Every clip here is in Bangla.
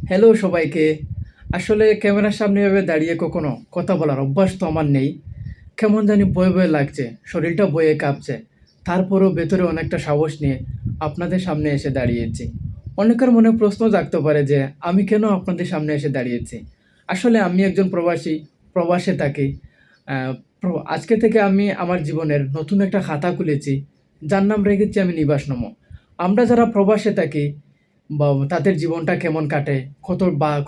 হ্যালো সবাইকে। আসলে ক্যামেরার সামনে এভাবে দাঁড়িয়ে কখনো কথা বলার অভ্যাস তো আমার নেই। কেমন জানি ভয়, ভয় লাগছে। শরীরটা বয়ে কাঁপছে। তারপরেও ভেতরে অনেকটা সাহস নিয়ে আপনাদের সামনে এসে দাঁড়িয়েছি। অনেকের মনে প্রশ্ন জাগতে পারে যে আমি কেন আপনাদের সামনে এসে দাঁড়িয়েছি? আসলে আমি একজন প্রবাসী, প্রবাসে থাকি। আ আজকে থেকে আমি আমার জীবনের নতুন একটা খাতা খুলেছি। যার নাম রেখেছি আমি নিবাসনমো। আমরা যারা প্রবাসে থাকি বা তাদের জীবনটা কেমন কাটে,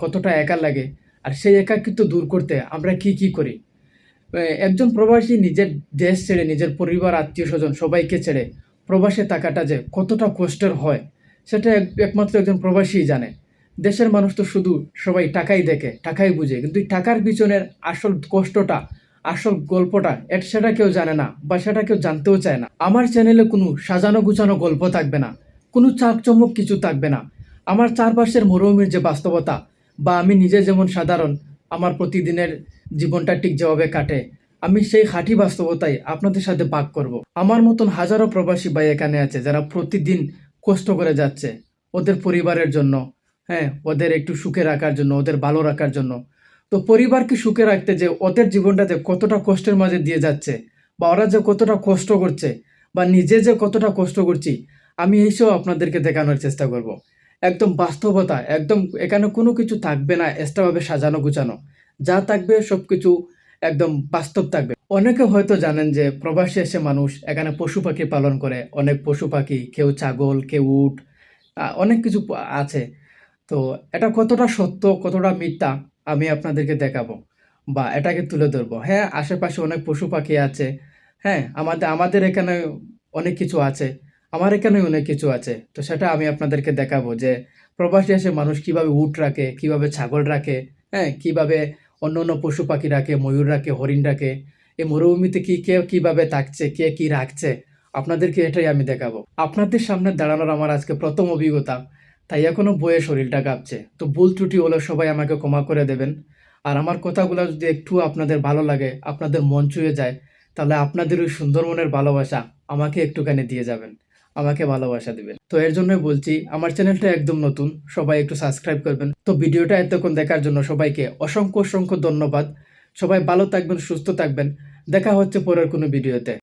কতটা একা লাগে, আর সেই একাকিত্ব দূর করতে আমরা কি, কি করি? একজন প্রবাসী নিজের দেশ ছেড়ে, নিজের পরিবার, আত্মীয়স্বজন সবাইকে ছেড়ে প্রবাসে থাকাটা যে কতটা কষ্টের হয়, সেটা একমাত্র একজন প্রবাসীই জানে। দেশের মানুষ তো শুধু সবাই টাকাই দেখে, টাকাই বুঝে। কিন্তু এই টাকার পিছনের আসল কষ্টটা, আসল গল্পটা সেটা কেউ জানে না বা সেটা কেউ জানতেও চায় না। আমার চ্যানেলে কোনো সাজানো গুছানো গল্প থাকবে না, কোনো চাকচমক কিছু থাকবে না। আমার চারপাশের মরুভূমির যে বাস্তবতা বা আমি নিজে যেমন সাধারণ, আমার প্রতিদিনের জীবনটা ঠিক যেভাবে কাটে, আমি সেই খাঁটি বাস্তবতাই আপনাদের সাথে ভাগ করব। আমার মতন হাজারো প্রবাসী ভাই এখানে আছে যারা প্রতিদিন কষ্ট করে যাচ্ছে ওদের পরিবারের জন্য, হ্যাঁ, ওদের একটু সুখে রাখার জন্য, ওদের ভালো রাখার জন্য। তো পরিবারকে সুখে রাখতে যে ওদের জীবনটাতে কতটা কষ্টের মাঝে দিয়ে যাচ্ছে বা ওরা যে কতটা কষ্ট করছে বা নিজে যে কতটা কষ্ট করছি, আমি এইসব আপনাদেরকে দেখানোর চেষ্টা করব। একদম বাস্তবতা, একদম এখানে কোনো কিছু থাকবে না এক্সট্রাভাবে সাজানো গুছানো। যা থাকবে সবকিছু একদম বাস্তব থাকবে। অনেকে হয়তো জানেন যে প্রবাসে এসে মানুষ এখানে পশু পাখি পালন করে। অনেক পশু পাখি, কেউ ছাগল, কেউ উট, অনেক কিছু আছে। তো এটা কতটা সত্য, কতটা মিথ্যা আমি আপনাদেরকে দেখাবো বা এটাকে তুলে ধরবো। হ্যাঁ, আশেপাশে অনেক পশু পাখি আছে। হ্যাঁ, আমাদের এখানে অনেক কিছু আছে। আমার এখানেও অনেক কিছু আছে। তো সেটা আমি আপনাদেরকে দেখাবো যে প্রবাসী এসে মানুষ কিভাবে উট রাখে, কিভাবে ছাগল রাখে, হ্যাঁ? কিভাবে অন্য পশু পাখি রাখে, ময়ূর রাখে, হরিণ রাখে। এই মরুভূমিতে কে কিভাবে থাকছে, কে কি রাখছে, আপনাদেরকে এটাই আমি দেখাবো। আপনাদের সামনে দাঁড়ানোর আমার আজকে ১ম অভিজ্ঞতা। তাই এখনো বয়ে শরীরটা কাঁপছে। তো ভুল ত্রুটি হলে সবাই আমাকে ক্ষমা করে দেবেন। আর আমার কথাগুলা যদি একটু আপনাদের ভালো লাগে, আপনাদের মন ছুঁয়ে যায়, তাহলে আপনাদের ওই সুন্দর মনের ভালোবাসা আমাকে একটুখানি দিয়ে যাবেন। আমাকে ভালোবাসা দিবেন। তো এর জন্যই বলছি আমার চ্যানেলটা একদম নতুন। সবাই একটু সাবস্ক্রাইব করবেন। তো ভিডিওটা এতক্ষণ দেখার জন্য সবাইকে অসংখ্য, অসংখ্য ধন্যবাদ। সবাই ভালো থাকবেন, সুস্থ থাকবেন। দেখা হচ্ছে পরের কোনো ভিডিওতে।